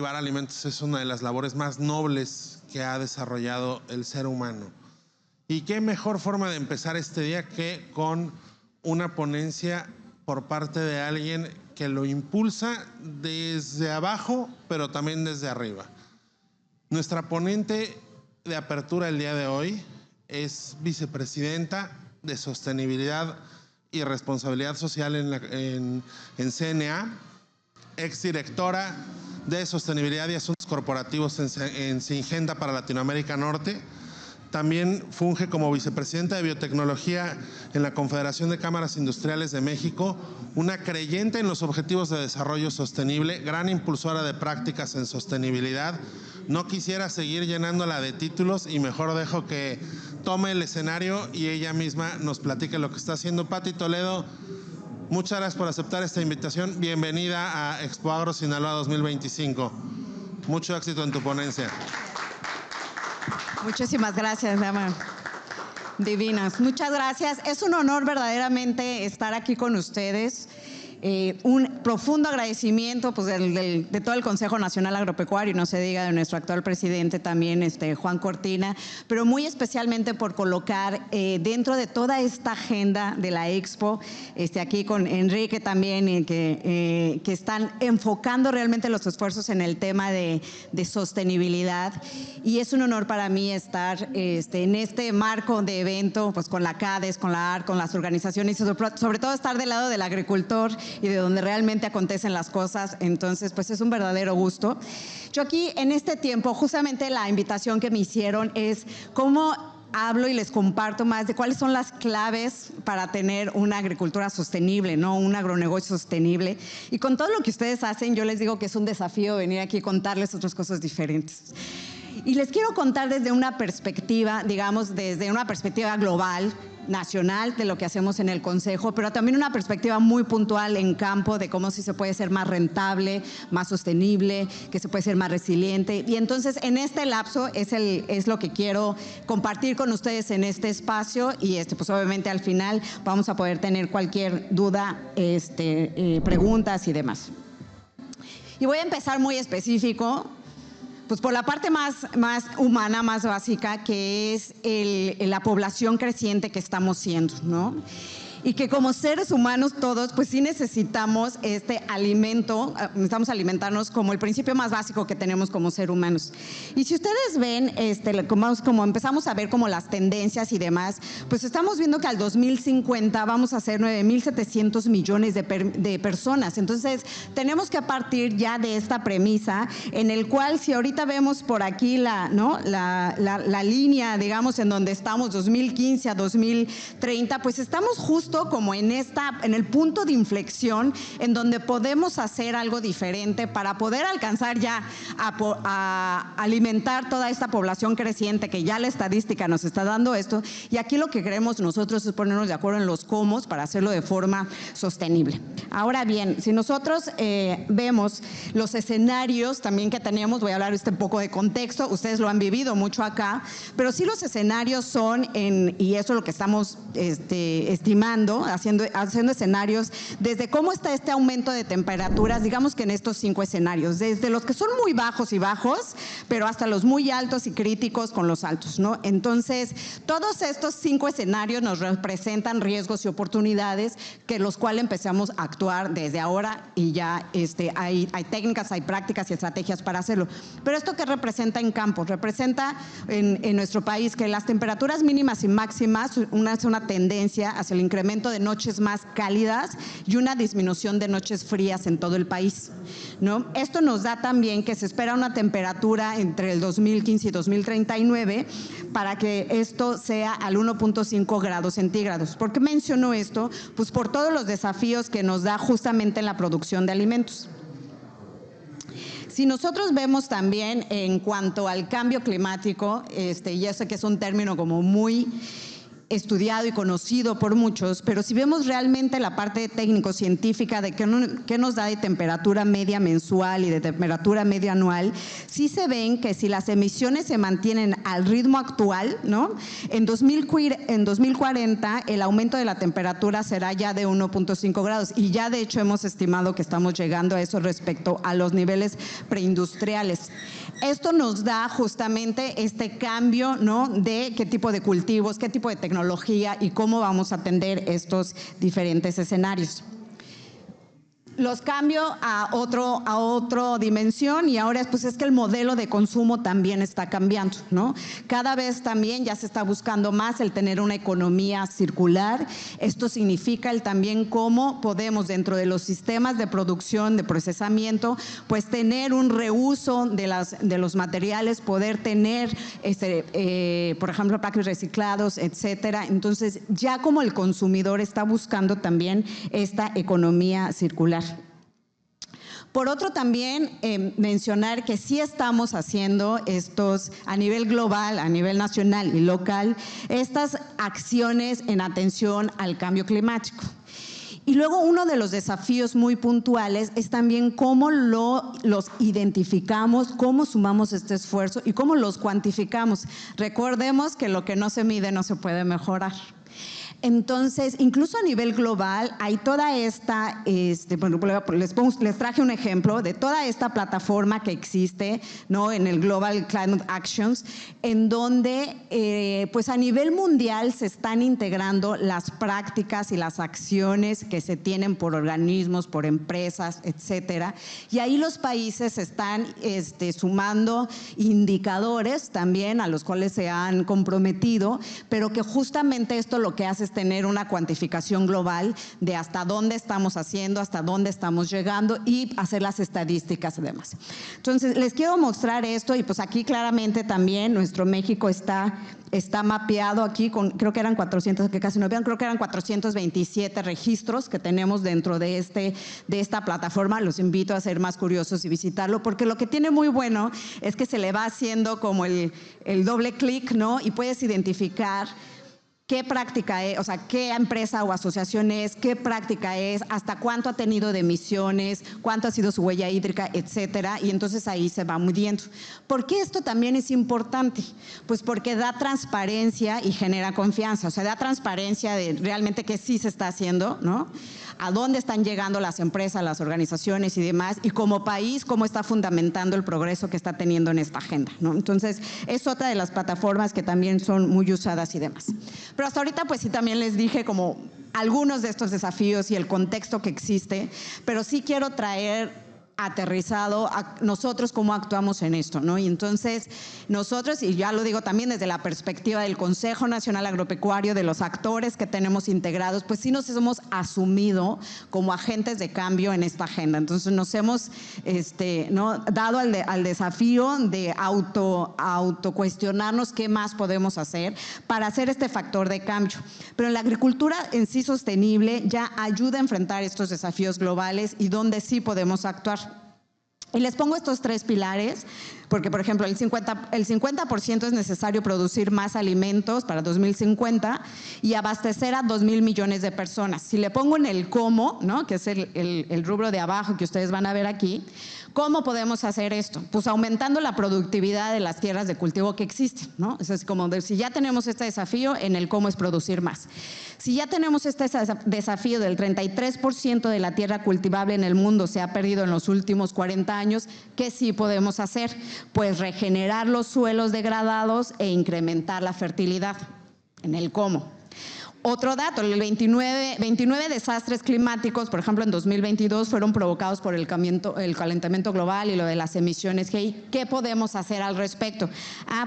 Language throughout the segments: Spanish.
cultivar alimentos es una de las labores más nobles que ha desarrollado el ser humano. Y qué mejor forma de empezar este día que con una ponencia por parte de alguien que lo impulsa desde abajo, pero también desde arriba. Nuestra ponente de apertura el día de hoy es vicepresidenta de Sostenibilidad y Responsabilidad Social en CNA, exdirectora de Sostenibilidad y Asuntos Corporativos en Syngenta para Latinoamérica Norte. También funge como vicepresidenta de Biotecnología en la Confederación de Cámaras Industriales de México, una creyente en los Objetivos de Desarrollo Sostenible, gran impulsora de prácticas en sostenibilidad. No quisiera seguir llenándola de títulos y mejor dejo que tome el escenario y ella misma nos platique lo que está haciendo. Pati Toledo, muchas gracias por aceptar esta invitación. Bienvenida a Expo Agro Sinaloa 2025. Mucho éxito en tu ponencia. Muchísimas gracias, dama. Divinas. Muchas gracias. Es un honor verdaderamente estar aquí con ustedes. Un profundo agradecimiento pues, de todo el Consejo Nacional Agropecuario, y no se diga de nuestro actual presidente también, Juan Cortina, pero muy especialmente por colocar dentro de toda esta agenda de la Expo, aquí con Enrique también, que están enfocando realmente los esfuerzos en el tema de sostenibilidad. Y es un honor para mí estar en este marco de evento, pues con la CADES, con la ARC, con las organizaciones y sobre todo estar del lado del agricultor y de donde realmente acontecen las cosas. Entonces, pues es un verdadero gusto. Yo aquí en este tiempo, justamente la invitación que me hicieron es cómo hablo y les comparto más de cuáles son las claves para tener una agricultura sostenible, ¿no? Un agronegocio sostenible. Y con todo lo que ustedes hacen, yo les digo que es un desafío venir aquí y contarles otras cosas diferentes. Y les quiero contar desde una perspectiva, digamos, desde una perspectiva global, nacional, de lo que hacemos en el Consejo, pero también una perspectiva muy puntual en campo de cómo sí se puede ser más rentable, más sostenible, que se puede ser más resiliente. Y entonces, en este lapso es lo que quiero compartir con ustedes en este espacio y pues obviamente al final vamos a poder tener cualquier duda, preguntas y demás. Y voy a empezar muy específico, pues por la parte más humana, más básica, que es la población creciente que estamos siendo, ¿no? Y que como seres humanos todos, pues sí necesitamos alimento, necesitamos alimentarnos como el principio más básico que tenemos como seres humanos. Y si ustedes ven, como empezamos a ver como las tendencias y demás, pues estamos viendo que al 2050 vamos a ser 9.700 millones de personas. Entonces, tenemos que partir ya de esta premisa en el cual si ahorita vemos por aquí la línea, digamos, en donde estamos 2015 a 2030, pues estamos justo como en el punto de inflexión en donde podemos hacer algo diferente para poder alcanzar ya a alimentar toda esta población creciente que ya la estadística nos está dando esto. Y aquí lo que queremos nosotros es ponernos de acuerdo en los cómo para hacerlo de forma sostenible. Ahora bien, si nosotros vemos los escenarios también que teníamos, voy a hablar un poco de contexto, ustedes lo han vivido mucho acá, pero sí los escenarios son, y eso es lo que estamos estimando, haciendo escenarios desde cómo está este aumento de temperaturas, digamos que en estos 5 escenarios, desde los que son muy bajos y bajos, pero hasta los muy altos y críticos con los altos, ¿no? Entonces, todos estos 5 escenarios nos representan riesgos y oportunidades que los cuales empezamos a actuar desde ahora y ya hay técnicas, hay prácticas y estrategias para hacerlo. Pero esto que representa en campo, representa en nuestro país que las temperaturas mínimas y máximas es una tendencia hacia el incremento de noches más cálidas y una disminución de noches frías en todo el país, ¿no? Esto nos da también que se espera una temperatura entre el 2015 y 2039 para que esto sea al 1.5 grados centígrados. ¿Por qué menciono esto? Pues por todos los desafíos que nos da justamente en la producción de alimentos. Si nosotros vemos también en cuanto al cambio climático, ya sé que es un término como muy estudiado y conocido por muchos, pero si vemos realmente la parte técnico-científica de qué nos da de temperatura media mensual y de temperatura media anual, sí se ven que si las emisiones se mantienen al ritmo actual, ¿no? En 2040 el aumento de la temperatura será ya de 1.5 grados y ya de hecho hemos estimado que estamos llegando a eso respecto a los niveles preindustriales. Esto nos da justamente este cambio, ¿no? De qué tipo de cultivos, qué tipo de tecnología y cómo vamos a atender estos diferentes escenarios. Los cambio a otra dimensión y ahora pues es que el modelo de consumo también está cambiando, ¿no? Cada vez también ya se está buscando más el tener una economía circular. Esto significa el también cómo podemos dentro de los sistemas de producción, de procesamiento, pues tener un reuso de los materiales, poder tener, por ejemplo, paquetes reciclados, etcétera. Entonces ya como el consumidor está buscando también esta economía circular. Por otro, también mencionar que sí estamos haciendo estos a nivel global, a nivel nacional y local, estas acciones en atención al cambio climático. Y luego uno de los desafíos muy puntuales es también cómo los identificamos, cómo sumamos este esfuerzo y cómo los cuantificamos. Recordemos que lo que no se mide no se puede mejorar. Entonces, incluso a nivel global, hay toda esta, les traje un ejemplo de toda esta plataforma que existe, ¿no? En el Global Climate Actions, en donde pues a nivel mundial se están integrando las prácticas y las acciones que se tienen por organismos, por empresas, etcétera. Y ahí los países están sumando indicadores también a los cuales se han comprometido, pero que justamente esto lo que hace es tener una cuantificación global de hasta dónde estamos haciendo, hasta dónde estamos llegando y hacer las estadísticas y demás. Entonces, les quiero mostrar esto y pues aquí claramente también nuestro México está mapeado aquí con, creo que eran 400, que casi no vean, creo que eran 427 registros que tenemos dentro de esta plataforma. Los invito a ser más curiosos y visitarlo, porque lo que tiene muy bueno es que se le va haciendo como el doble clic, ¿no? Y puedes identificar qué práctica es, o sea, qué empresa o asociación es, qué práctica es, hasta cuánto ha tenido de emisiones, cuánto ha sido su huella hídrica, etcétera, y entonces ahí se va midiendo. ¿Por qué esto también es importante? Pues porque da transparencia y genera confianza, o sea, da transparencia de realmente qué sí se está haciendo, ¿no? A dónde están llegando las empresas, las organizaciones y demás, y como país, cómo está fundamentando el progreso que está teniendo en esta agenda, ¿no? Entonces, es otra de las plataformas que también son muy usadas y demás. Pero hasta ahorita, pues sí, también les dije como algunos de estos desafíos y el contexto que existe, pero sí quiero traer aterrizado a nosotros cómo actuamos en esto, ¿no? Y entonces nosotros, y ya lo digo también desde la perspectiva del Consejo Nacional Agropecuario, de los actores que tenemos integrados, pues sí nos hemos asumido como agentes de cambio en esta agenda. Entonces nos hemos ¿no? dado al desafío de autocuestionarnos qué más podemos hacer para hacer este factor de cambio. Pero en la agricultura en sí sostenible ya ayuda a enfrentar estos desafíos globales y donde sí podemos actuar. Y les pongo estos tres pilares, porque, por ejemplo, el 50% es necesario producir más alimentos para 2050 y abastecer a 2,000 millones de personas. Si le pongo en el cómo, ¿no? Que es el rubro de abajo que ustedes van a ver aquí, ¿cómo podemos hacer esto? Pues aumentando la productividad de las tierras de cultivo que existen, ¿no? Es como de, si ya tenemos este desafío, en el cómo es producir más. Si ya tenemos este desafío del 33% de la tierra cultivable en el mundo se ha perdido en los últimos 40 años, ¿qué sí podemos hacer? Pues regenerar los suelos degradados e incrementar la fertilidad, en el cómo. Otro dato, el 29 desastres climáticos, por ejemplo, en 2022 fueron provocados por el calentamiento global y lo de las emisiones GEI. ¿Qué podemos hacer al respecto?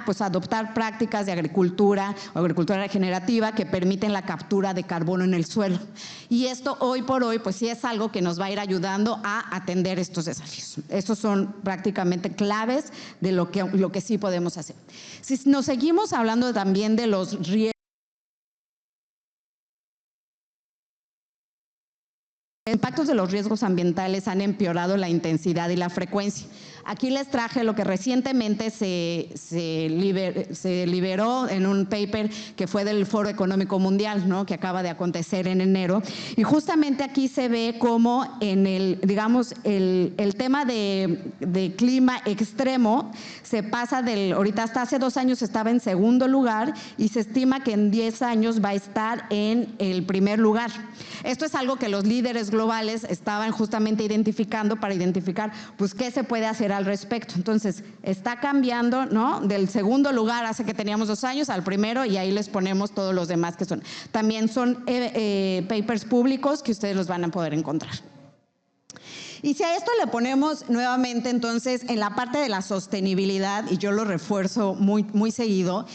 Pues adoptar prácticas de agricultura o agricultura regenerativa que permiten la captura de carbono en el suelo. Y esto hoy por hoy, pues sí es algo que nos va a ir ayudando a atender estos desafíos. Estos son prácticamente claves de lo que sí podemos hacer. Si nos seguimos hablando también de los riesgos, los impactos de los riesgos ambientales han empeorado la intensidad y la frecuencia. Aquí les traje lo que recientemente se liberó en un paper que fue del Foro Económico Mundial, ¿no? Que acaba de acontecer en enero. Y justamente aquí se ve cómo en el, digamos, el tema de clima extremo se pasa ahorita hasta hace 2 años estaba en segundo lugar y se estima que en 10 años va a estar en el primer lugar. Esto es algo que los líderes globales estaban justamente identificando para identificar, pues, qué se puede hacer al respecto. Entonces, está cambiando, ¿no? Del segundo lugar hace que teníamos 2 años al primero, y ahí les ponemos todos los demás que son. También son papers públicos que ustedes los van a poder encontrar. Y si a esto le ponemos nuevamente, entonces, en la parte de la sostenibilidad, y yo lo refuerzo muy seguido,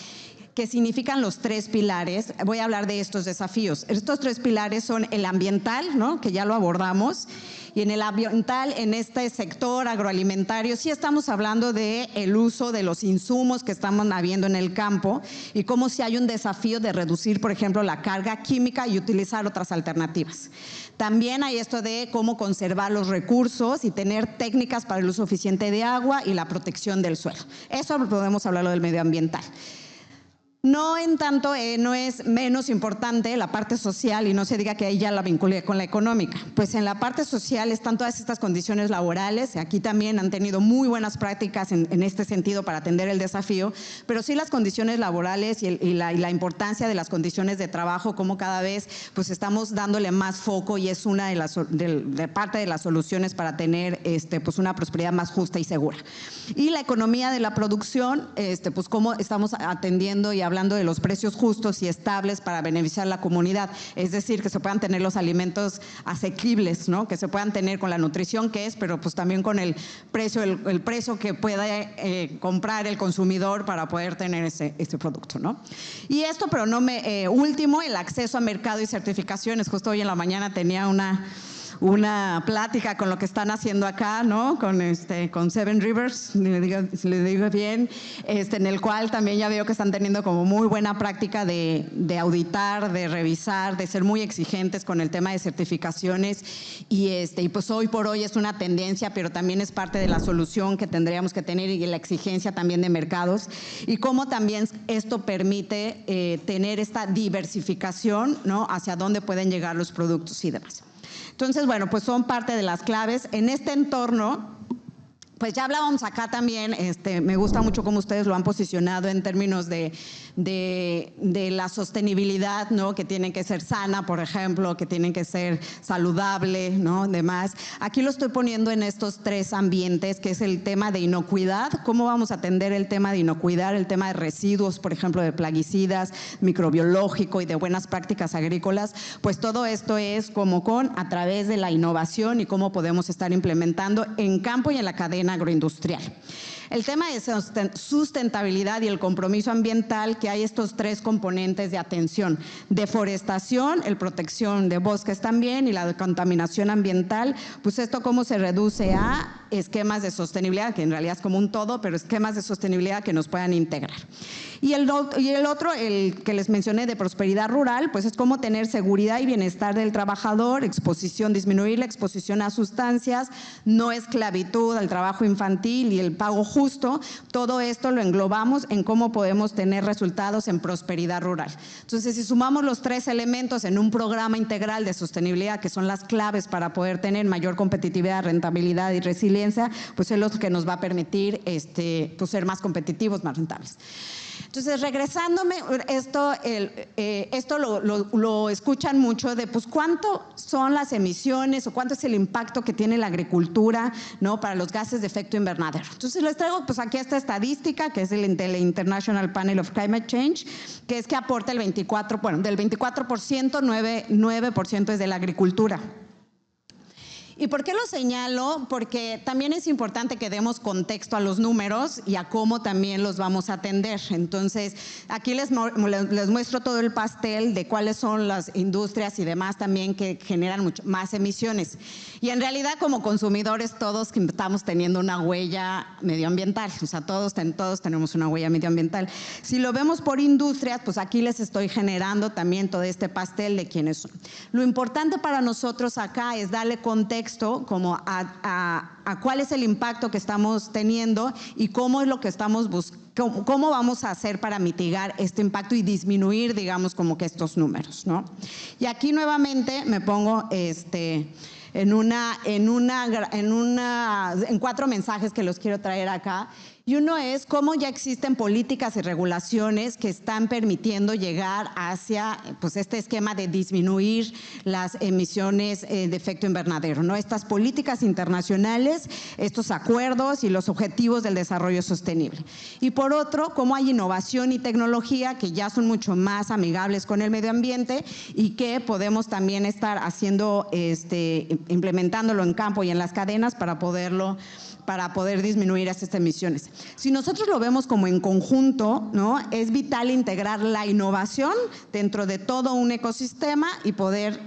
que significan los 3 pilares, voy a hablar de estos desafíos. Estos 3 pilares son el ambiental, ¿no? Que ya lo abordamos, y en el ambiental, en este sector agroalimentario, sí estamos hablando del uso de los insumos que estamos habiendo en el campo y cómo si hay un desafío de reducir, por ejemplo, la carga química y utilizar otras alternativas. También hay esto de cómo conservar los recursos y tener técnicas para el uso eficiente de agua y la protección del suelo. Eso podemos hablarlo del medio ambiental. No en tanto, no es menos importante la parte social, y no se diga que ahí ya la vinculé con la económica. Pues en la parte social están todas estas condiciones laborales. Aquí también han tenido muy buenas prácticas en este sentido para atender el desafío, pero sí las condiciones laborales y la importancia de las condiciones de trabajo, como cada vez pues estamos dándole más foco, y es una de parte de las soluciones para tener pues una prosperidad más justa y segura. Y la economía de la producción, pues cómo estamos atendiendo y hablando de los precios justos y estables para beneficiar a la comunidad, es decir, que se puedan tener los alimentos asequibles, ¿no? Que se puedan tener con la nutrición que es, pero pues también con el precio que pueda comprar el consumidor para poder tener ese producto, ¿no? Y esto, pero no último, el acceso a mercado y certificaciones. Justo hoy en la mañana tenía una plática con lo que están haciendo acá, ¿no? Con Seven Rivers, si le digo bien, en el cual también ya veo que están teniendo como muy buena práctica de auditar, de revisar, de ser muy exigentes con el tema de certificaciones, y pues hoy por hoy es una tendencia, pero también es parte de la solución que tendríamos que tener, y la exigencia también de mercados, y cómo también esto permite tener esta diversificación, ¿no? Hacia dónde pueden llegar los productos y demás. Entonces, bueno, pues son parte de las claves. En este entorno, pues ya hablábamos acá también, me gusta mucho cómo ustedes lo han posicionado en términos de la sostenibilidad, ¿no? Que tiene que ser sana, por ejemplo, que tiene que ser saludable, ¿no? Demás. Aquí lo estoy poniendo en estos 3 ambientes, que es el tema de inocuidad, cómo vamos a atender el tema de inocuidad, el tema de residuos, por ejemplo, de plaguicidas, microbiológico y de buenas prácticas agrícolas. Pues todo esto es como a través de la innovación y cómo podemos estar implementando en campo y en la cadena agroindustrial. El tema de sustentabilidad y el compromiso ambiental, que hay estos 3 componentes de atención: deforestación, el protección de bosques también, y la contaminación ambiental. Pues esto cómo se reduce a esquemas de sostenibilidad, que en realidad es como un todo, pero esquemas de sostenibilidad que nos puedan integrar. Y el otro, el que les mencioné de prosperidad rural, pues es cómo tener seguridad y bienestar del trabajador, disminuir la exposición a sustancias, no esclavitud al trabajo infantil y el pago justo. Todo esto lo englobamos en cómo podemos tener resultados en prosperidad rural. Entonces, si sumamos los 3 elementos en un programa integral de sostenibilidad, que son las claves para poder tener mayor competitividad, rentabilidad y resiliencia, pues es lo que nos va a permitir pues ser más competitivos, más rentables. Entonces, regresándome, esto lo escuchan mucho de, pues, ¿cuánto son las emisiones o cuánto es el impacto que tiene la agricultura, ¿no? Para los gases de efecto invernadero? Entonces, les traigo, pues, aquí esta estadística, que es del International Panel of Climate Change, que es que aporta del 24%, 9% es de la agricultura. ¿Y por qué lo señalo? Porque también es importante que demos contexto a los números y a cómo también los vamos a atender. Entonces, aquí les muestro todo el pastel de cuáles son las industrias y demás también que generan mucho más emisiones. Y en realidad, como consumidores, todos estamos teniendo una huella medioambiental. O sea, todos tenemos una huella medioambiental. Si lo vemos por industrias, pues aquí les estoy generando también todo este pastel de quiénes son. Lo importante para nosotros acá es darle contexto contexto como a cuál es el impacto que estamos teniendo y cómo es lo que estamos buscando, cómo vamos a hacer para mitigar este impacto y disminuir, digamos, como que estos números, ¿no? Y aquí nuevamente me pongo en 4 mensajes que los quiero traer acá. Y uno es cómo ya existen políticas y regulaciones que están permitiendo llegar hacia pues, este esquema de disminuir las emisiones de efecto invernadero, ¿no? Estas políticas internacionales, estos acuerdos y los objetivos del desarrollo sostenible. Y por otro, cómo hay innovación y tecnología que ya son mucho más amigables con el medio ambiente y que podemos también estar haciendo, implementándolo en campo y en las cadenas para poder disminuir estas emisiones. Si nosotros lo vemos como en conjunto, ¿no? Es vital integrar la innovación dentro de todo un ecosistema y poder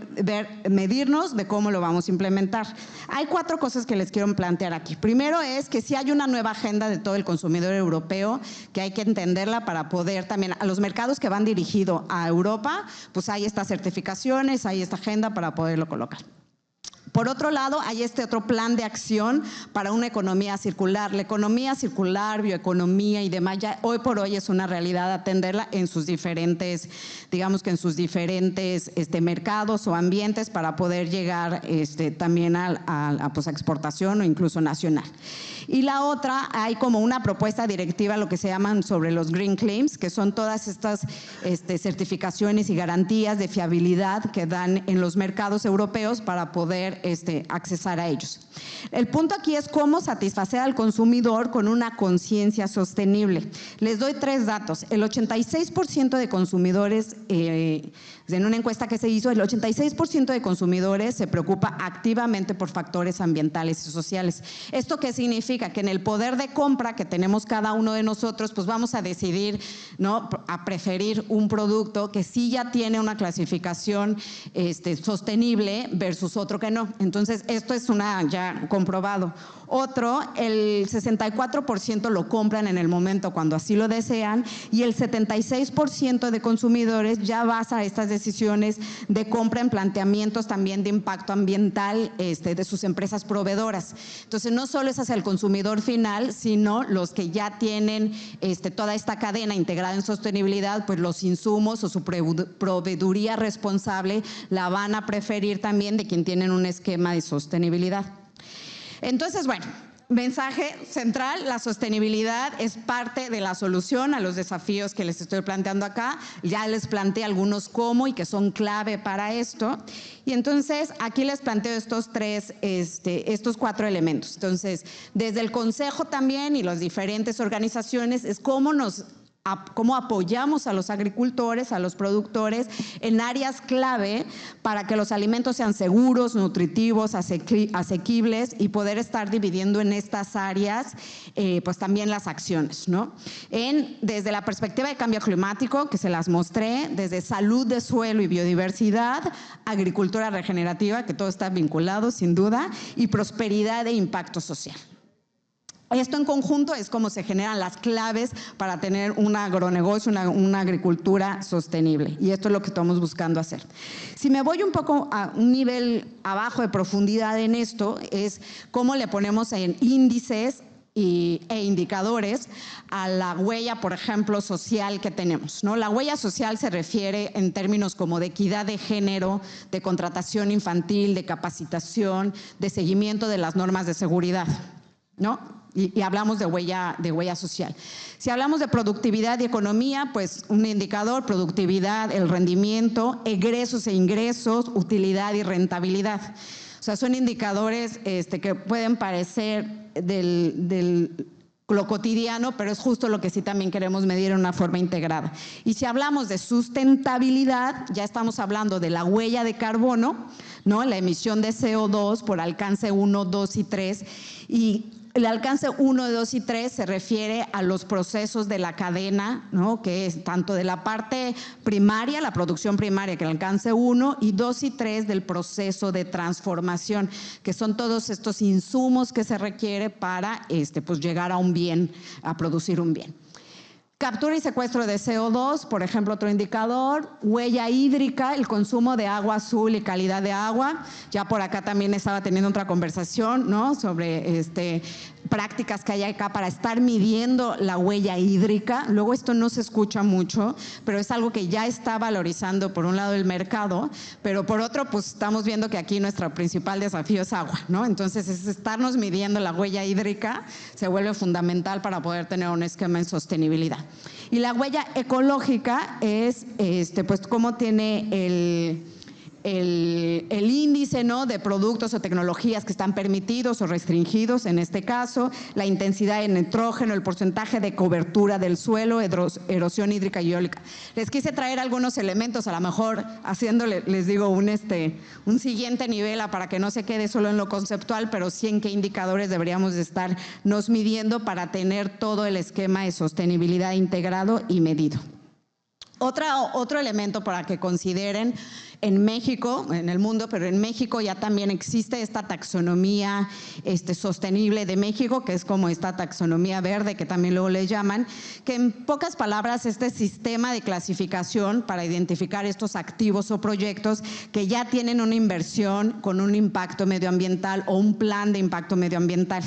medirnos de cómo lo vamos a implementar. Hay 4 cosas que les quiero plantear aquí. Primero es que sí hay una nueva agenda de todo el consumidor europeo que hay que entenderla para poder también, a los mercados que van dirigidos a Europa, pues hay estas certificaciones, hay esta agenda para poderlo colocar. Por otro lado, hay este otro plan de acción para una economía circular. La economía circular, bioeconomía y demás, ya hoy por hoy es una realidad atenderla en sus diferentes, digamos que en sus diferentes mercados o ambientes para poder llegar también a exportación o incluso nacional. Y la otra, hay como una propuesta directiva, lo que se llaman sobre los green claims, que son todas estas certificaciones y garantías de fiabilidad que dan en los mercados europeos para poder accesar a ellos. El punto aquí es cómo satisfacer al consumidor con una conciencia sostenible. Les doy 3 datos. El 86% de consumidores, en una encuesta que se hizo, el 86% de consumidores se preocupa activamente por factores ambientales y sociales. ¿Esto qué significa? Que en el poder de compra que tenemos cada uno de nosotros, pues vamos a decidir, ¿no?, a preferir un producto que sí ya tiene una clasificación sostenible versus otro que no. Entonces, esto es ya comprobado. Otro, el 64% lo compran en el momento cuando así lo desean y el 76% de consumidores ya basa estas decisiones de compra en planteamientos también de impacto ambiental de sus empresas proveedoras. Entonces, no solo es hacia el consumidor final, sino los que ya tienen toda esta cadena integrada en sostenibilidad, pues los insumos o su proveeduría responsable la van a preferir también de quien tienen un esquema de sostenibilidad. Entonces, bueno, mensaje central, la sostenibilidad es parte de la solución a los desafíos que les estoy planteando acá. Ya les planteé algunos cómo y que son clave para esto. Y entonces, aquí les planteo estos 4 elementos. Entonces, desde el Consejo también y las diferentes organizaciones es cómo apoyamos a los agricultores, a los productores en áreas clave para que los alimentos sean seguros, nutritivos, asequibles y poder estar dividiendo en estas áreas pues también las acciones, ¿no? Desde la perspectiva de cambio climático, que se las mostré, desde salud de suelo y biodiversidad, agricultura regenerativa, que todo está vinculado sin duda, y prosperidad e impacto social. Esto en conjunto es cómo se generan las claves para tener un agronegocio, una agricultura sostenible. Y esto es lo que estamos buscando hacer. Si me voy un poco a un nivel abajo de profundidad en esto, es cómo le ponemos en índices e indicadores a la huella, por ejemplo, social que tenemos, ¿no? La huella social se refiere en términos como de equidad de género, de contratación infantil, de capacitación, de seguimiento de las normas de seguridad, ¿no? Y hablamos de huella social. Si hablamos de productividad y economía, pues un indicador, productividad, el rendimiento, egresos e ingresos, utilidad y rentabilidad. O sea, son indicadores que pueden parecer lo cotidiano, pero es justo lo que sí también queremos medir en una forma integrada. Y si hablamos de sustentabilidad, ya estamos hablando de la huella de carbono, ¿no? La emisión de CO2 por alcance 1, 2 y 3, y el alcance 1, 2 y 3 se refiere a los procesos de la cadena, ¿no? Que es tanto de la parte primaria, la producción primaria, que el alcance 1, y 2 y 3 del proceso de transformación, que son todos estos insumos que se requiere para pues llegar a un bien, a producir un bien. Captura y secuestro de CO2, por ejemplo, otro indicador. Huella hídrica, el consumo de agua azul y calidad de agua. Ya por acá también estaba teniendo otra conversación, ¿no?, sobre prácticas que hay acá para estar midiendo la huella hídrica. Luego esto no se escucha mucho, pero es algo que ya está valorizando por un lado el mercado, pero por otro pues estamos viendo que aquí nuestro principal desafío es agua, ¿no? Entonces estarnos midiendo la huella hídrica se vuelve fundamental para poder tener un esquema en sostenibilidad. Y la huella ecológica es pues cómo tiene el índice, ¿no?, de productos o tecnologías que están permitidos o restringidos, en este caso, la intensidad de nitrógeno, el porcentaje de cobertura del suelo, erosión hídrica y eólica. Les quise traer algunos elementos, a lo mejor haciéndole, les digo, un siguiente nivel para que no se quede solo en lo conceptual, pero sí en qué indicadores deberíamos de estarnos midiendo para tener todo el esquema de sostenibilidad integrado y medido. Otro elemento para que consideren: en México, en el mundo, pero en México ya también existe esta taxonomía sostenible de México, que es como esta taxonomía verde, que también luego le llaman, que en pocas palabras este sistema de clasificación para identificar estos activos o proyectos que ya tienen una inversión con un impacto medioambiental o un plan de impacto medioambiental.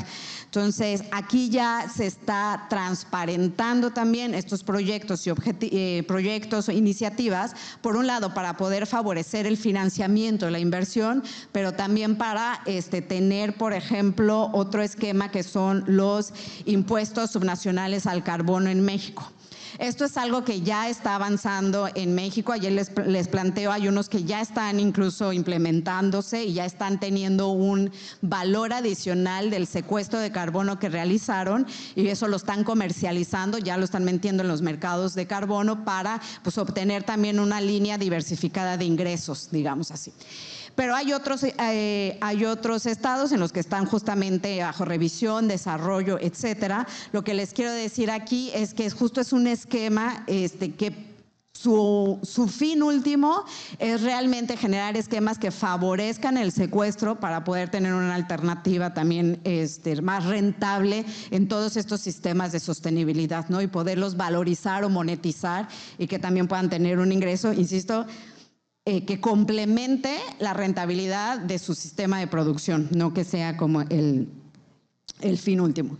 Entonces, aquí ya se está transparentando también estos proyectos y proyectos o iniciativas, por un lado, para poder favorecer el financiamiento de la inversión, pero también para tener, por ejemplo, otro esquema que son los impuestos subnacionales al carbono en México. Esto es algo que ya está avanzando en México. Ayer les planteo, hay unos que ya están incluso implementándose y ya están teniendo un valor adicional del secuestro de carbono que realizaron, y eso lo están comercializando, ya lo están metiendo en los mercados de carbono para pues obtener también una línea diversificada de ingresos, digamos así. Pero hay otros estados en los que están justamente bajo revisión, desarrollo, etcétera. Lo que les quiero decir aquí es que justo es un esquema que su fin último es realmente generar esquemas que favorezcan el secuestro para poder tener una alternativa también más rentable en todos estos sistemas de sostenibilidad, ¿no?, y poderlos valorizar o monetizar y que también puedan tener un ingreso, insisto, que complemente la rentabilidad de su sistema de producción, no que sea como el fin último.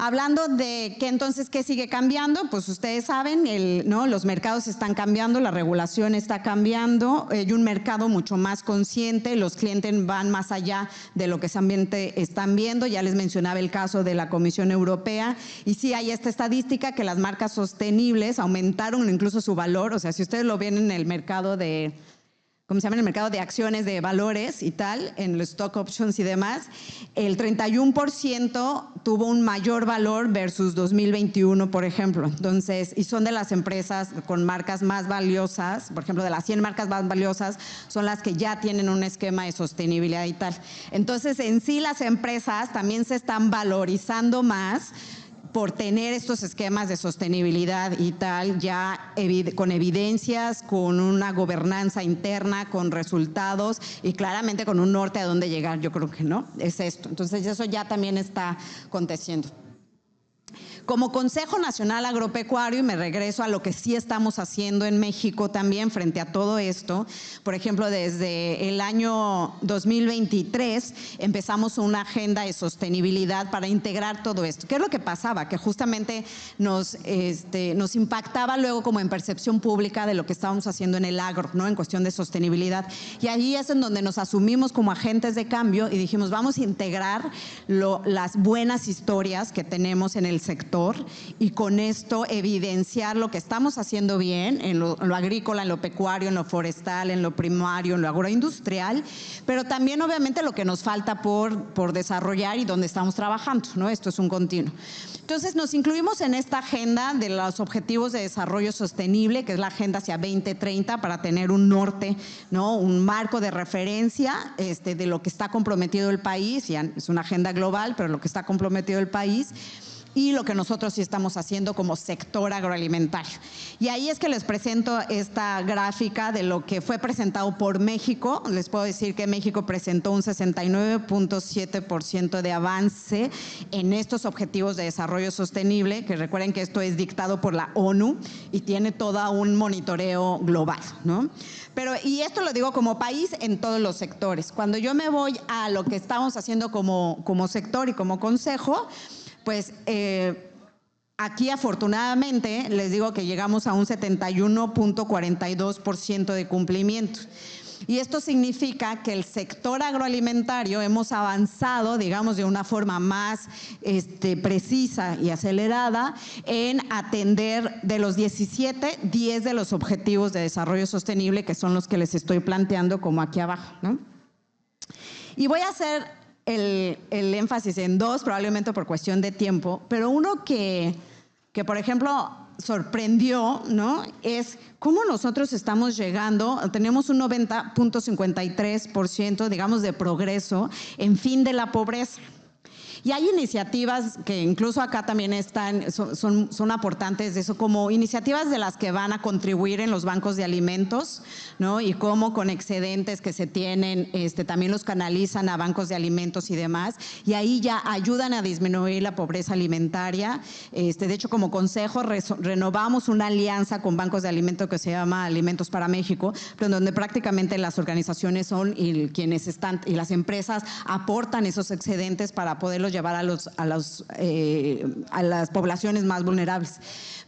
Hablando de que entonces, ¿qué sigue cambiando? Pues ustedes saben, ¿no?, los mercados están cambiando, la regulación está cambiando, hay un mercado mucho más consciente, los clientes van más allá de lo que están viendo. Ya les mencionaba el caso de la Comisión Europea, y sí hay esta estadística que las marcas sostenibles aumentaron incluso su valor. O sea, si ustedes lo ven en el mercado de… ¿cómo se llama?, en el mercado de acciones de valores y tal, en los stock options y demás, el 31% tuvo un mayor valor versus 2021, por ejemplo. Entonces, y son de las empresas con marcas más valiosas, por ejemplo, de las 100 marcas más valiosas, son las que ya tienen un esquema de sostenibilidad y tal. Entonces, en sí las empresas también se están valorizando más por tener estos esquemas de sostenibilidad y tal, ya con evidencias, con una gobernanza interna, con resultados y claramente con un norte a dónde llegar. Yo creo que no, es esto. Entonces eso ya también está aconteciendo. Como Consejo Nacional Agropecuario, y me regreso a lo que sí estamos haciendo en México también frente a todo esto, por ejemplo, desde el año 2023 empezamos una agenda de sostenibilidad para integrar todo esto. ¿Qué es lo que pasaba? Que justamente nos impactaba luego como en percepción pública de lo que estábamos haciendo en el agro, ¿no?, en cuestión de sostenibilidad. Y ahí es en donde nos asumimos como agentes de cambio y dijimos, vamos a integrar las buenas historias que tenemos en el sector y con esto evidenciar lo que estamos haciendo bien en lo agrícola, en lo pecuario, en lo forestal, en lo primario, en lo agroindustrial, pero también obviamente lo que nos falta por desarrollar y donde estamos trabajando, ¿no? Esto es un continuo. Entonces nos incluimos en esta agenda de los objetivos de desarrollo sostenible, que es la agenda hacia 2030, para tener un norte, ¿no?, un marco de referencia de lo que está comprometido el país. Ya es una agenda global, pero lo que está comprometido el país. y lo que nosotros sí estamos haciendo como sector agroalimentario. Y ahí es que les presento esta gráfica de lo que fue presentado por México. Les puedo decir que México presentó un 69.7% de avance en estos objetivos de desarrollo sostenible, que recuerden que esto es dictado por la ONU y tiene todo un monitoreo global, ¿no? Y esto lo digo como país en todos los sectores. Cuando yo me voy a lo que estamos haciendo como sector y como consejo, pues aquí afortunadamente les digo que llegamos a un 71.42% de cumplimiento. Y esto significa que el sector agroalimentario hemos avanzado, digamos, de una forma más precisa y acelerada en atender de los 17, 10 de los objetivos de desarrollo sostenible, que son los que les estoy planteando como aquí abajo, ¿no? Y voy a hacer el énfasis en dos, probablemente por cuestión de tiempo, pero uno que por ejemplo, sorprendió, ¿no? Es cómo nosotros estamos llegando, tenemos un 90.53%, digamos, de progreso en fin de la pobreza. Y hay iniciativas que incluso acá también están, son aportantes de eso, como iniciativas de las que van a contribuir en los bancos de alimentos, ¿no? Y cómo con excedentes que se tienen, también los canalizan a bancos de alimentos y demás, y ahí ya ayudan a disminuir la pobreza alimentaria. De hecho, como consejo, renovamos una alianza con bancos de alimentos que se llama Alimentos para México, pero donde prácticamente las organizaciones son y quienes están, y las empresas aportan esos excedentes para poderlos llevar a las poblaciones más vulnerables.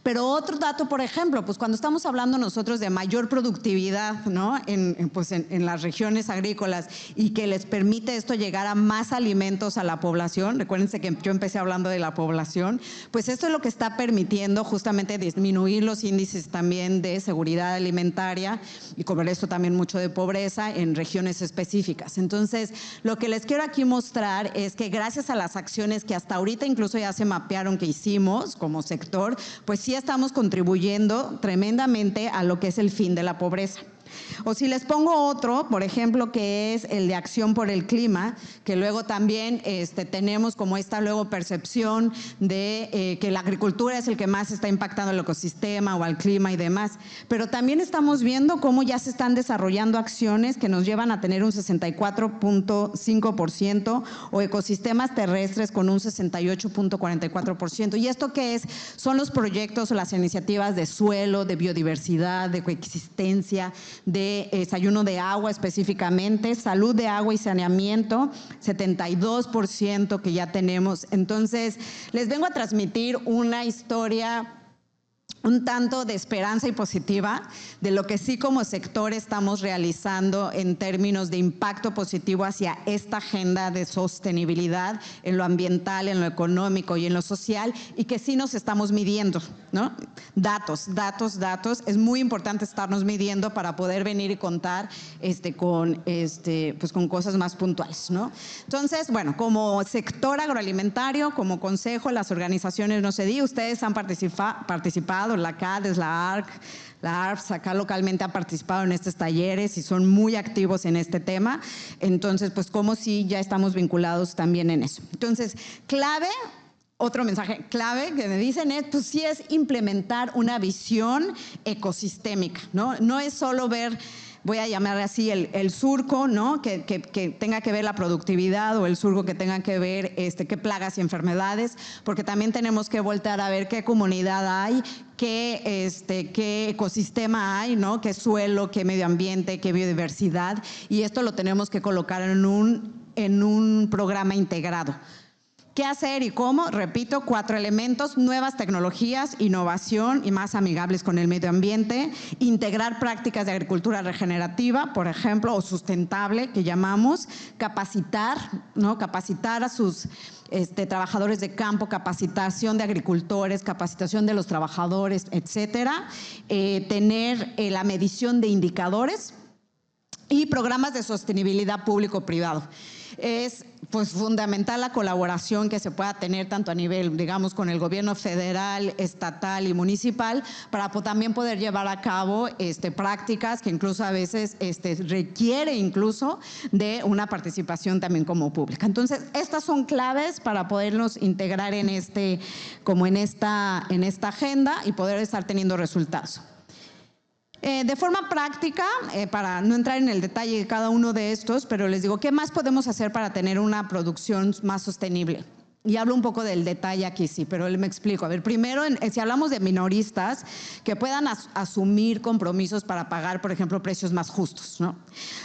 Pero otro dato, por ejemplo, pues cuando estamos hablando nosotros de mayor productividad, ¿no? en las regiones agrícolas y que les permite esto llegar a más alimentos a la población, recuérdense que yo empecé hablando de la población, pues esto es lo que está permitiendo justamente disminuir los índices también de seguridad alimentaria y con esto también mucho de pobreza en regiones específicas. Entonces, lo que les quiero aquí mostrar es que gracias a las acciones que hasta ahorita incluso ya se mapearon que hicimos como sector, pues sí estamos contribuyendo tremendamente a lo que es el fin de la pobreza. O si les pongo otro, por ejemplo, que es el de acción por el clima, que luego también tenemos como esta luego percepción de que la agricultura es el que más está impactando al ecosistema o al clima y demás. Pero también estamos viendo cómo ya se están desarrollando acciones que nos llevan a tener un 64.5% o ecosistemas terrestres con un 68.44%. ¿Y esto qué es? Son los proyectos o las iniciativas de suelo, de biodiversidad, de coexistencia, de desayuno de agua específicamente, salud de agua y saneamiento, 72% que ya tenemos. Entonces, les vengo a transmitir una historia un tanto de esperanza y positiva de lo que sí como sector estamos realizando en términos de impacto positivo hacia esta agenda de sostenibilidad en lo ambiental, en lo económico y en lo social, y que sí nos estamos midiendo, ¿no? Datos. Es muy importante estarnos midiendo para poder venir y contar con cosas más puntuales, ¿no? Entonces, bueno, como sector agroalimentario, como consejo, las organizaciones, no sé, ustedes han participado, la CADES, la ARPS acá localmente ha participado en estos talleres y son muy activos en este tema. Entonces, pues como si ya estamos vinculados también en eso. Entonces, clave, otro mensaje clave que me dicen es, pues sí es implementar una visión ecosistémica, ¿no? No es solo ver, voy a llamar así el surco, ¿no? Que tenga que ver la productividad o el surco que tenga que ver qué plagas y enfermedades, porque también tenemos que voltear a ver qué comunidad hay, qué ecosistema hay, ¿no? Qué suelo, qué medio ambiente, qué biodiversidad, y esto lo tenemos que colocar en un programa integrado. ¿Qué hacer y cómo? Repito, 4 elementos: nuevas tecnologías, innovación y más amigables con el medio ambiente, integrar prácticas de agricultura regenerativa, por ejemplo, o sustentable, que llamamos, capacitar, ¿no? Capacitar a sus trabajadores de campo, capacitación de agricultores, capacitación de los trabajadores, etcétera, tener la medición de indicadores y programas de sostenibilidad público-privado. Es pues fundamental la colaboración que se pueda tener tanto a nivel, digamos, con el gobierno federal, estatal y municipal, para también poder llevar a cabo prácticas que incluso a veces requiere incluso de una participación también como pública. Entonces, estas son claves para podernos integrar en esta agenda y poder estar teniendo resultados. De forma práctica, para no entrar en el detalle de cada uno de estos, pero les digo, ¿qué más podemos hacer para tener una producción más sostenible? Y hablo un poco del detalle aquí, sí, pero me explico. A ver, primero, si hablamos de minoristas, que puedan asumir compromisos para pagar, por ejemplo, precios más justos, ¿no?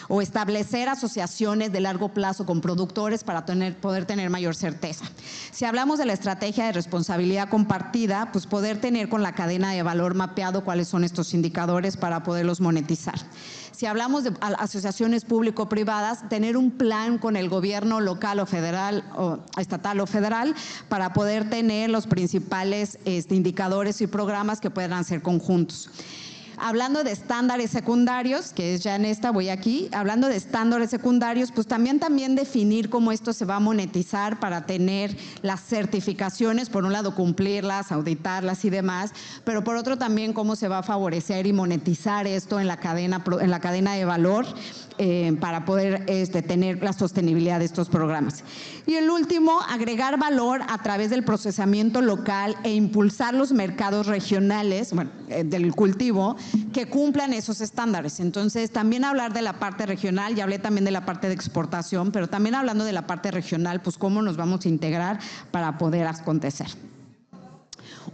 O establecer asociaciones de largo plazo con productores para poder tener mayor certeza. Si hablamos de la estrategia de responsabilidad compartida, pues poder tener con la cadena de valor mapeado cuáles son estos indicadores para poderlos monetizar. Si hablamos de asociaciones público-privadas, tener un plan con el gobierno local o federal, o estatal o federal, para poder tener los principales indicadores y programas que puedan ser conjuntos. Hablando de estándares secundarios, que es ya en esta, voy aquí, hablando de estándares secundarios, pues también definir cómo esto se va a monetizar para tener las certificaciones, por un lado cumplirlas, auditarlas y demás, pero por otro también cómo se va a favorecer y monetizar esto en la cadena de valor para poder tener la sostenibilidad de estos programas. Y el último, agregar valor a través del procesamiento local e impulsar los mercados regionales, del cultivo, que cumplan esos estándares. Entonces, también hablar de la parte regional, ya hablé también de la parte de exportación, pero también hablando de la parte regional, pues cómo nos vamos a integrar para poder acontecer.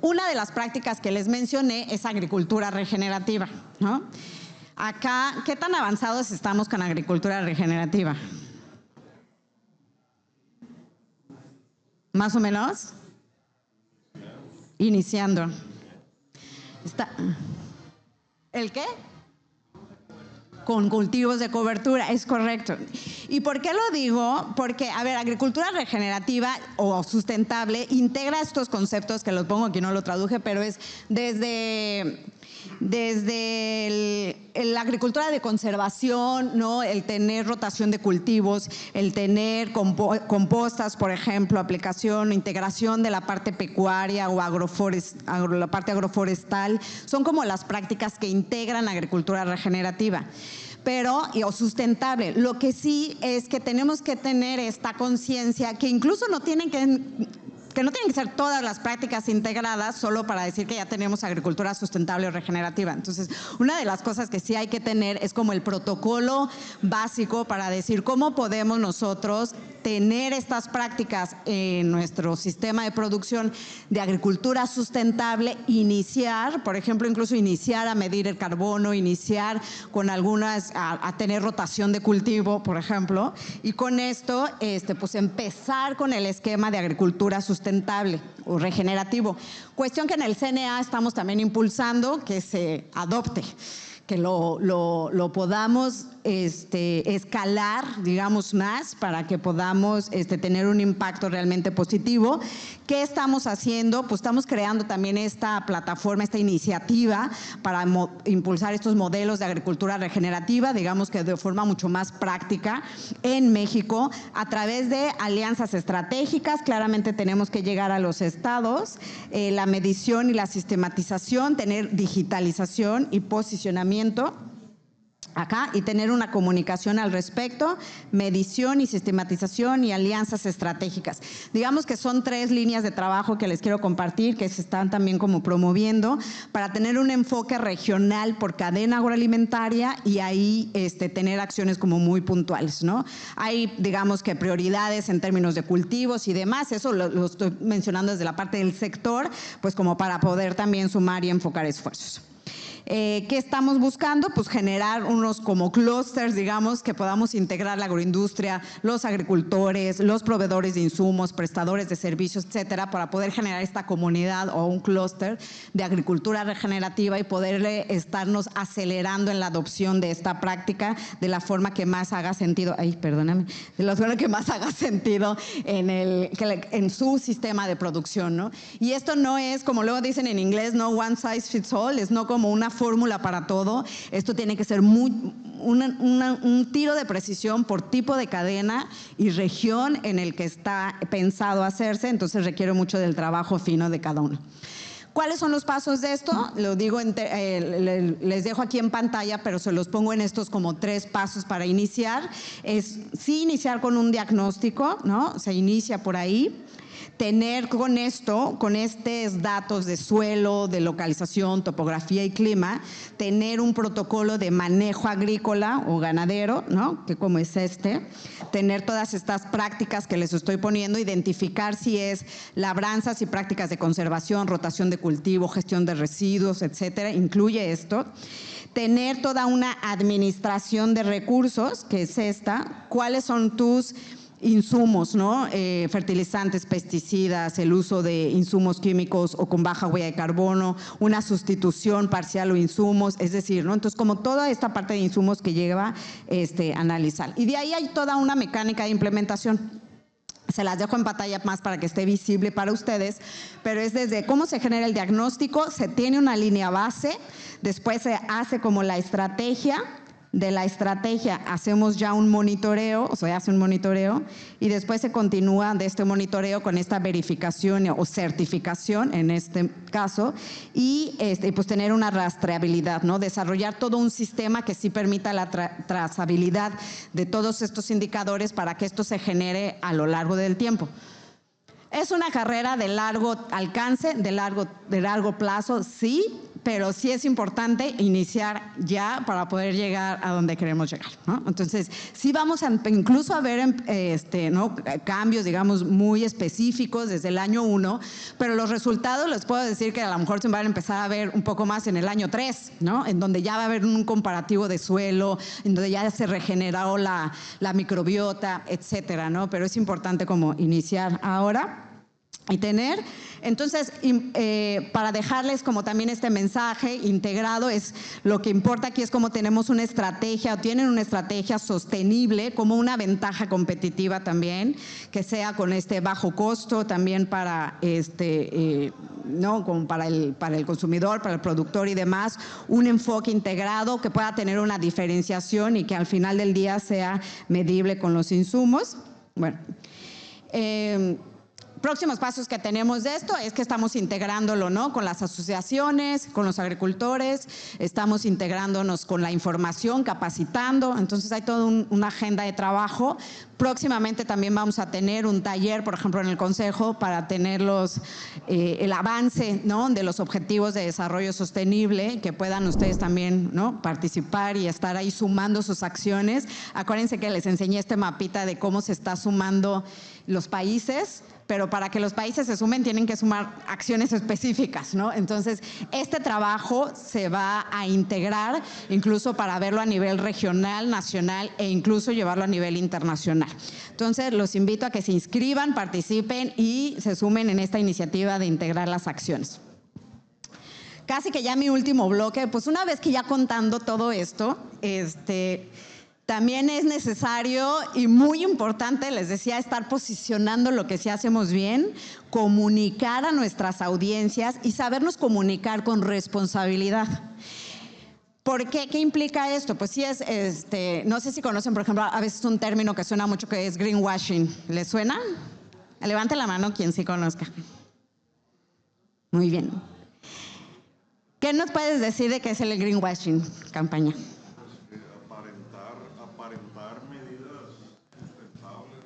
Una de las prácticas que les mencioné es agricultura regenerativa, ¿no? Acá, ¿qué tan avanzados estamos con agricultura regenerativa? ¿Más o menos? Iniciando. ¿El qué? Con cultivos de cobertura, es correcto. ¿Y por qué lo digo? Porque, a ver, agricultura regenerativa o sustentable integra estos conceptos, que los pongo aquí, no lo traduje, pero es desde la agricultura de conservación, ¿no? El tener rotación de cultivos, el tener compostas, por ejemplo, aplicación, integración de la parte pecuaria o la parte agroforestal, son como las prácticas que integran agricultura regenerativa. O sustentable. Lo que sí es que tenemos que tener esta conciencia que incluso no tienen que ser todas las prácticas integradas solo para decir que ya tenemos agricultura sustentable o regenerativa. Entonces, una de las cosas que sí hay que tener es como el protocolo básico para decir cómo podemos nosotros tener estas prácticas en nuestro sistema de producción de agricultura sustentable, por ejemplo, incluso iniciar a medir el carbono, iniciar con a tener rotación de cultivo, por ejemplo, y con esto, pues empezar con el esquema de agricultura sustentable o regenerativo. Cuestión que en el CNA estamos también impulsando que se adopte, que lo podamos escalar, digamos, más para que podamos tener un impacto realmente positivo. ¿Qué estamos haciendo? Pues estamos creando también esta plataforma, esta iniciativa para impulsar estos modelos de agricultura regenerativa, digamos que de forma mucho más práctica en México, a través de alianzas estratégicas. Claramente tenemos que llegar a los estados, la medición y la sistematización, tener digitalización y posicionamiento acá y tener una comunicación al respecto, medición y sistematización y alianzas estratégicas. Digamos que son 3 líneas de trabajo que les quiero compartir, que se están también como promoviendo para tener un enfoque regional por cadena agroalimentaria y ahí tener acciones como muy puntuales, ¿no? Hay, digamos que prioridades en términos de cultivos y demás, eso lo estoy mencionando desde la parte del sector, pues como para poder también sumar y enfocar esfuerzos. ¿Qué estamos buscando? Pues generar unos como clústeres, digamos, que podamos integrar la agroindustria, los agricultores, los proveedores de insumos, prestadores de servicios, etcétera, para poder generar esta comunidad o un clúster de agricultura regenerativa y poderle estarnos acelerando en la adopción de esta práctica de la forma que más haga sentido, de la forma que más haga sentido en su sistema de producción, ¿no? Y esto no es, como luego dicen en inglés, no one size fits all, es no como una fórmula para todo. Esto tiene que ser un tiro de precisión por tipo de cadena y región en el que está pensado hacerse, entonces requiere mucho del trabajo fino de cada uno. ¿Cuáles son los pasos de esto? Lo digo, les dejo aquí en pantalla, pero se los pongo en estos como 3 pasos para iniciar. Es sí iniciar con un diagnóstico, ¿no? Se inicia por ahí. Tener con estos datos de suelo, de localización, topografía y clima, tener un protocolo de manejo agrícola o ganadero, ¿no? Que como es tener todas estas prácticas que les estoy poniendo, identificar si es labranzas y prácticas de conservación, rotación de cultivo, gestión de residuos, etcétera, incluye esto. Tener toda una administración de recursos, que es esta, cuáles son tus insumos, ¿no? Fertilizantes, pesticidas, el uso de insumos químicos o con baja huella de carbono, una sustitución parcial o insumos, es decir, ¿no? Entonces, como toda esta parte de insumos que lleva a analizar. Y de ahí hay toda una mecánica de implementación. Se las dejo en pantalla más para que esté visible para ustedes, pero es desde cómo se genera el diagnóstico, se tiene una línea base, después se hace como la estrategia. De la estrategia hacemos ya un monitoreo, o sea, hace un monitoreo, y después se continúa de este monitoreo con esta verificación o certificación, en este caso, y pues tener una rastreabilidad, ¿no? Desarrollar todo un sistema que sí permita la trazabilidad de todos estos indicadores para que esto se genere a lo largo del tiempo. Es una carrera de largo alcance, de largo plazo, sí, pero sí es importante iniciar ya para poder llegar a donde queremos llegar, ¿no? Entonces, sí vamos incluso a ver ¿no? cambios, digamos, muy específicos desde el año 1, pero los resultados les puedo decir que a lo mejor se van a empezar a ver un poco más en el año 3, ¿no? En donde ya va a haber un comparativo de suelo, en donde ya se regeneró la microbiota, etcétera, ¿no? Pero es importante como iniciar ahora. Y tener, entonces, para dejarles como también este mensaje integrado, es lo que importa aquí es cómo tenemos una estrategia o tienen una estrategia sostenible como una ventaja competitiva también, que sea con bajo costo también para ¿no? Como para el consumidor, para el productor y demás, un enfoque integrado que pueda tener una diferenciación y que al final del día sea medible con los insumos. Bueno, próximos pasos que tenemos de esto es que estamos integrándolo, ¿no? Con las asociaciones, con los agricultores, estamos integrándonos con la información, capacitando, entonces hay toda una agenda de trabajo. Próximamente también vamos a tener un taller, por ejemplo, en el Consejo para tener el avance, ¿no? De los objetivos de desarrollo sostenible, que puedan ustedes también, ¿no? Participar y estar ahí sumando sus acciones. Acuérdense que les enseñé este mapita de cómo se está sumando los países, pero para que los países se sumen tienen que sumar acciones específicas, ¿no? Entonces, este trabajo se va a integrar incluso para verlo a nivel regional, nacional e incluso llevarlo a nivel internacional. Entonces, los invito a que se inscriban, participen y se sumen en esta iniciativa de integrar las acciones. Casi que ya mi último bloque, pues una vez que ya contando todo esto, también es necesario y muy importante, les decía, estar posicionando lo que sí hacemos bien, comunicar a nuestras audiencias y sabernos comunicar con responsabilidad. ¿Por qué? ¿Qué implica esto? Pues sí es, no sé si conocen, por ejemplo, a veces un término que suena mucho que es greenwashing. ¿Les suena? Levante la mano quien sí conozca. Muy bien. ¿Qué nos puedes decir de qué es el greenwashing, campaña? Aparentar medidas indispensables.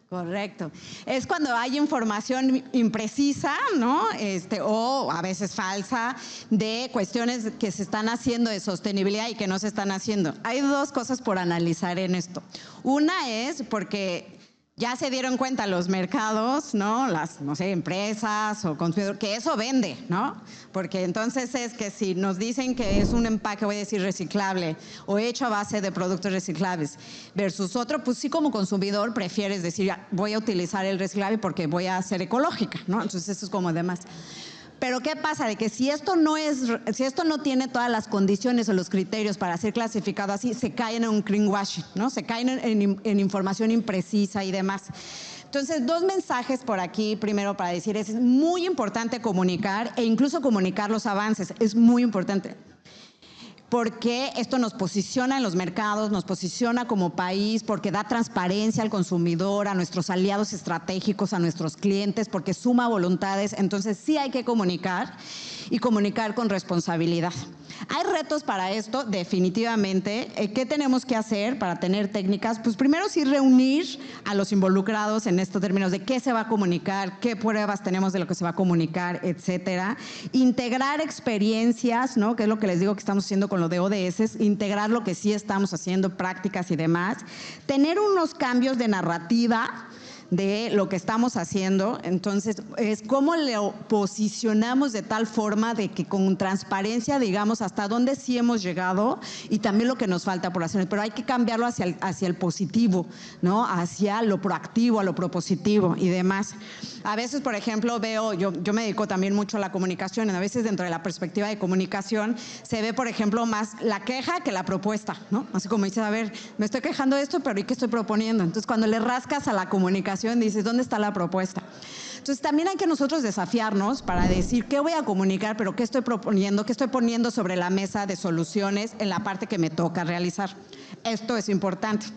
Correcto. Es cuando hay información imprecisa, ¿no? O a veces falsa, de cuestiones que se están haciendo de sostenibilidad y que no se están haciendo. Hay 2 cosas por analizar en esto. Una es porque ya se dieron cuenta los mercados, ¿no? Las, no sé, empresas o consumidores, que eso vende, ¿no? Porque entonces es que si nos dicen que es un empaque, voy a decir reciclable, o hecho a base de productos reciclables, versus otro, pues sí como consumidor prefieres decir, voy a utilizar el reciclable porque voy a ser ecológica, ¿no? Entonces eso es como demás. Pero ¿qué pasa? De que si esto no tiene todas las condiciones o los criterios para ser clasificado así, se caen en un greenwashing, ¿no? Se caen en información imprecisa y demás. Entonces, 2 mensajes por aquí, primero para decir, es muy importante comunicar e incluso comunicar los avances, es muy importante. Porque esto nos posiciona en los mercados, nos posiciona como país, porque da transparencia al consumidor, a nuestros aliados estratégicos, a nuestros clientes, porque suma voluntades. Entonces sí hay que comunicar y comunicar con responsabilidad. Hay retos para esto, definitivamente. ¿Qué tenemos que hacer para tener técnicas? Pues primero sí reunir a los involucrados en estos términos de qué se va a comunicar, qué pruebas tenemos de lo que se va a comunicar, etcétera. Integrar experiencias, ¿no? Que es lo que les digo que estamos haciendo con lo de ODS, integrar lo que sí estamos haciendo, prácticas y demás. Tener unos cambios de narrativa de lo que estamos haciendo. Entonces, es cómo lo posicionamos de tal forma de que con transparencia digamos hasta dónde sí hemos llegado y también lo que nos falta por hacer. Pero hay que cambiarlo hacia el positivo, ¿no? Hacia lo proactivo, a lo propositivo y demás. A veces, por ejemplo, veo, yo me dedico también mucho a la comunicación, y a veces dentro de la perspectiva de comunicación se ve, por ejemplo, más la queja que la propuesta, ¿no? Así como dices, a ver, me estoy quejando de esto, pero ¿y qué estoy proponiendo? Entonces, cuando le rascas a la comunicación, dices, ¿dónde está la propuesta? Entonces, también hay que nosotros desafiarnos para decir qué voy a comunicar, pero qué estoy proponiendo, qué estoy poniendo sobre la mesa de soluciones en la parte que me toca realizar. Esto es importante.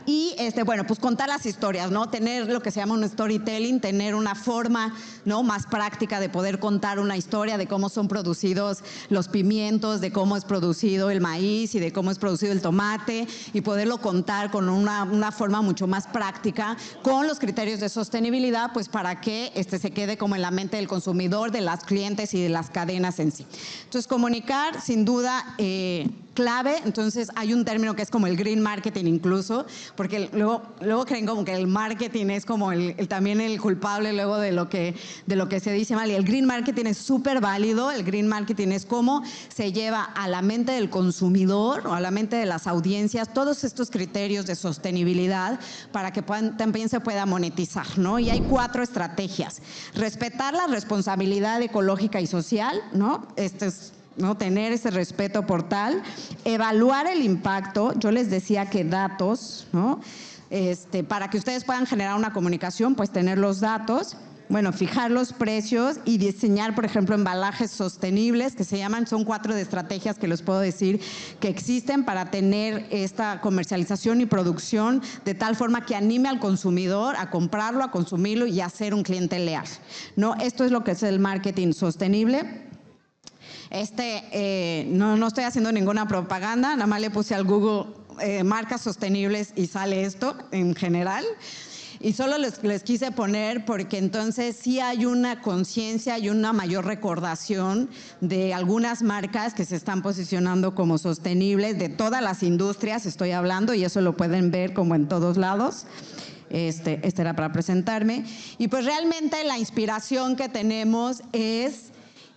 Y bueno, pues contar las historias, ¿no? Tener lo que se llama un storytelling, tener una forma, ¿no?, más práctica de poder contar una historia de cómo son producidos los pimientos, de cómo es producido el maíz y de cómo es producido el tomate, y poderlo contar con una forma mucho más práctica con los criterios de sostenibilidad, pues para que se quede como en la mente del consumidor, de las clientes y de las cadenas en sí. Entonces, comunicar, sin duda, clave. Entonces hay un término que es como el green marketing incluso, porque luego creen como que el marketing es como también el culpable luego de lo que se dice mal, y el green marketing es súper válido. El green marketing es cómo se lleva a la mente del consumidor o a la mente de las audiencias todos estos criterios de sostenibilidad para que también se pueda monetizar, ¿no? Y hay 4 estrategias. Respetar la responsabilidad ecológica y social, ¿no? ¿no? Tener ese respeto por tal, evaluar el impacto. Yo les decía que datos, ¿no? Para que ustedes puedan generar una comunicación, pues tener los datos. Bueno, fijar los precios y diseñar, por ejemplo, embalajes sostenibles, que se llaman, son 4 de estrategias que les puedo decir que existen para tener esta comercialización y producción de tal forma que anime al consumidor a comprarlo, a consumirlo y a ser un cliente leal, ¿no? Esto es lo que es el marketing sostenible. No estoy haciendo ninguna propaganda, nada más le puse al Google marcas sostenibles y sale esto en general. Y solo les quise poner porque entonces sí hay una conciencia y una mayor recordación de algunas marcas que se están posicionando como sostenibles, de todas las industrias estoy hablando, y eso lo pueden ver como en todos lados. Era para presentarme. Y pues realmente la inspiración que tenemos es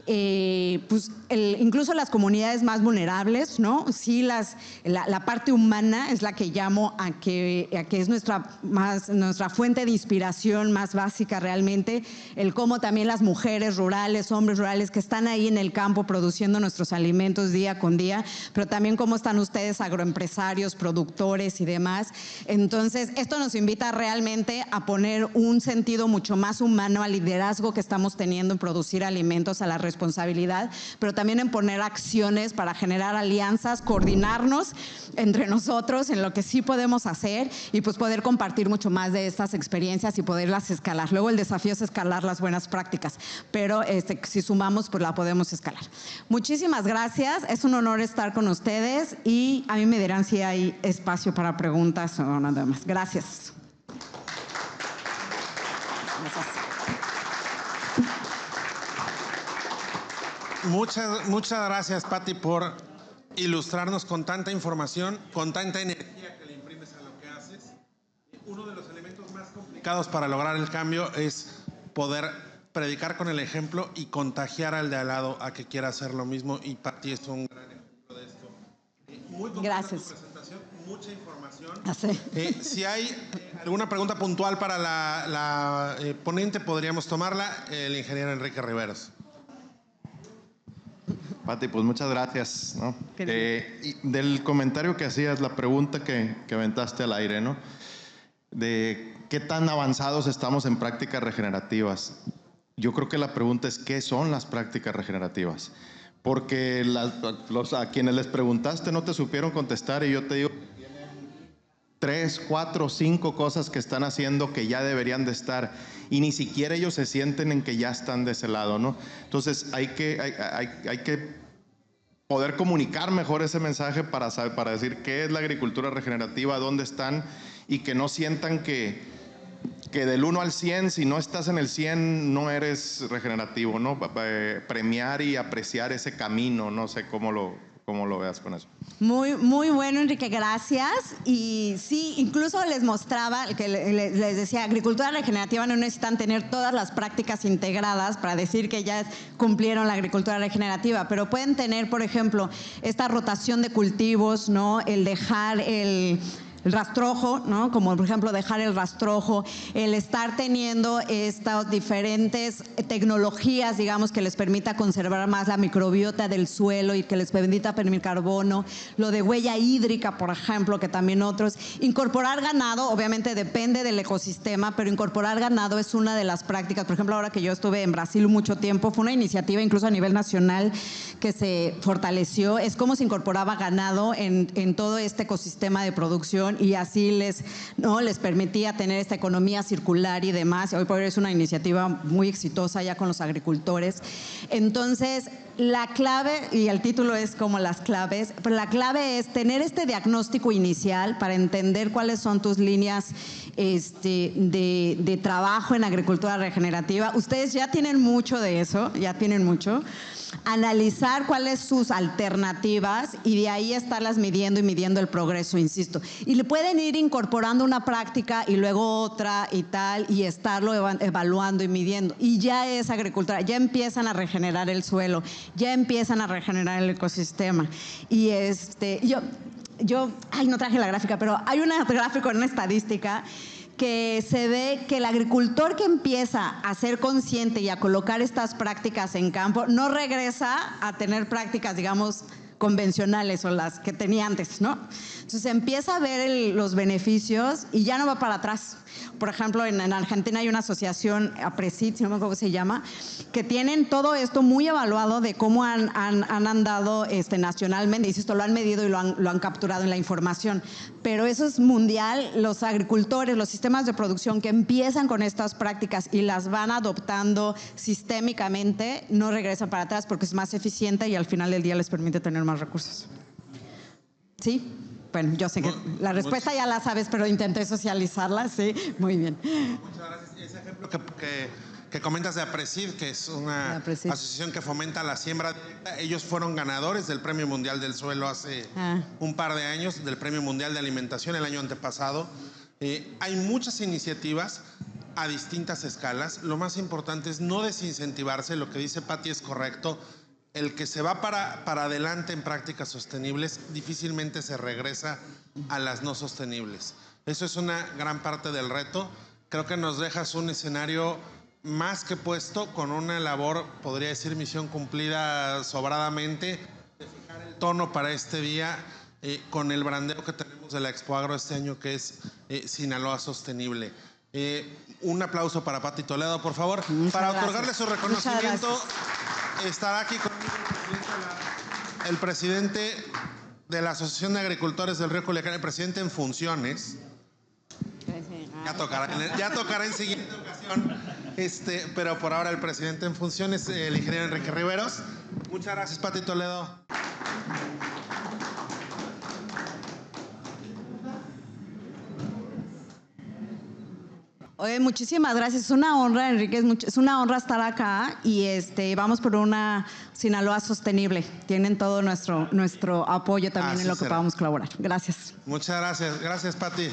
pues incluso las comunidades más vulnerables, ¿no? Sí, la parte humana es la que llamo a que es nuestra fuente de inspiración más básica realmente, el cómo también las mujeres rurales, hombres rurales que están ahí en el campo produciendo nuestros alimentos día con día, pero también cómo están ustedes agroempresarios, productores y demás. Entonces, esto nos invita realmente a poner un sentido mucho más humano al liderazgo que estamos teniendo en producir alimentos, a la responsabilidad, pero también en poner acciones para generar alianzas, coordinarnos entre nosotros en lo que sí podemos hacer y pues poder compartir mucho más de estas experiencias y poderlas escalar. Luego el desafío es escalar las buenas prácticas, pero si sumamos pues la podemos escalar. Muchísimas gracias, es un honor estar con ustedes y a mí me dirán si hay espacio para preguntas o nada más. Gracias. Muchas gracias, Pati, por ilustrarnos con tanta información, con tanta energía que le imprimes a lo que haces. Uno de los elementos más complicados para lograr el cambio es poder predicar con el ejemplo y contagiar al de al lado a que quiera hacer lo mismo, y Pati es un gran ejemplo de esto. Muy completa tu presentación, mucha información. Si hay alguna pregunta puntual para la ponente, podríamos tomarla. El ingeniero Enrique Riveros. Pati, pues muchas gracias, ¿no? Y del comentario que hacías, la pregunta que aventaste al aire, ¿no? De ¿qué tan avanzados estamos en prácticas regenerativas? Yo creo que la pregunta es, ¿qué son las prácticas regenerativas? Porque a quienes les preguntaste no te supieron contestar, y yo te digo que tienen 3, 4, 5 cosas que están haciendo que ya deberían de estar, y ni siquiera ellos se sienten en que ya están de ese lado, ¿no? Entonces hay que poder comunicar mejor ese mensaje para decir qué es la agricultura regenerativa, dónde están, y que no sientan que del 1 al 100, si no estás en el 100, no eres regenerativo, ¿no? Premiar y apreciar ese camino, no sé cómo lo veas con eso. Muy, muy bueno, Enrique, gracias. Y sí, incluso les mostraba, que les decía, agricultura regenerativa no necesitan tener todas las prácticas integradas para decir que ya cumplieron la agricultura regenerativa, pero pueden tener, por ejemplo, esta rotación de cultivos, ¿no? El dejar el rastrojo, ¿no? Como por ejemplo dejar el rastrojo, el estar teniendo estas diferentes tecnologías, digamos, que les permita conservar más la microbiota del suelo y que les permita permitir carbono, lo de huella hídrica, por ejemplo, que también otros. Incorporar ganado, obviamente depende del ecosistema, pero incorporar ganado es una de las prácticas. Por ejemplo, ahora que yo estuve en Brasil mucho tiempo, fue una iniciativa incluso a nivel nacional que se fortaleció, es cómo se incorporaba ganado en todo este ecosistema de producción, y así les permitía tener esta economía circular y demás. Hoy por hoy es una iniciativa muy exitosa ya con los agricultores. Entonces, la clave, y el título es como las claves, pero la clave es tener este diagnóstico inicial para entender cuáles son tus líneas de trabajo en agricultura regenerativa. Ustedes ya tienen mucho de eso, ya tienen mucho. Analizar cuáles sus alternativas y de ahí estarlas midiendo y midiendo el progreso, insisto. Y le pueden ir incorporando una práctica y luego otra y tal, y estarlo evaluando y midiendo. Y ya es agricultura, ya empiezan a regenerar el suelo, ya empiezan a regenerar el ecosistema. Y yo no traje la gráfica, pero hay una gráfica en una estadística que se ve que el agricultor que empieza a ser consciente y a colocar estas prácticas en campo no regresa a tener prácticas, digamos, convencionales o las que tenía antes, ¿no? Entonces empieza a ver los beneficios y ya no va para atrás. Por ejemplo, en Argentina hay una asociación, APRESID, si no me acuerdo cómo se llama, que tienen todo esto muy evaluado de cómo han andado nacionalmente, y esto lo han medido y lo han capturado en la información. Pero eso es mundial. Los agricultores, los sistemas de producción que empiezan con estas prácticas y las van adoptando sistémicamente, no regresan para atrás porque es más eficiente y al final del día les permite tener más recursos. ¿Sí? Bueno, yo sé que la respuesta ya la sabes, pero intenté socializarla, sí, muy bien. Muchas gracias. Ese ejemplo que comentas de APRESID, que es una asociación que fomenta la siembra directa, ellos fueron ganadores del Premio Mundial del Suelo hace un par de años, del Premio Mundial de Alimentación el año antepasado. Hay muchas iniciativas a distintas escalas. Lo más importante es no desincentivarse. Lo que dice Pati es correcto. El que se va para adelante en prácticas sostenibles difícilmente se regresa a las no sostenibles. Eso es una gran parte del reto. Creo que nos dejas un escenario más que puesto, con una labor, podría decir, misión cumplida sobradamente, de fijar el tono para este día con el brandeo que tenemos de la Expo Agro este año, que es Sinaloa Sostenible. Un aplauso para Pati Toledo, por favor. Para otorgarle su reconocimiento, estará aquí conmigo el presidente de la Asociación de Agricultores del Río Culiacán, el presidente en funciones. Ya tocará en siguiente ocasión, pero por ahora el presidente en funciones, el ingeniero Enrique Riveros. Muchas gracias, Pati Toledo. Oye, muchísimas gracias. Es una honra, Enrique, es una honra estar acá y vamos por una Sinaloa sostenible. Tienen todo nuestro apoyo también en lo que podamos colaborar. Gracias. Muchas gracias. Gracias, Pati.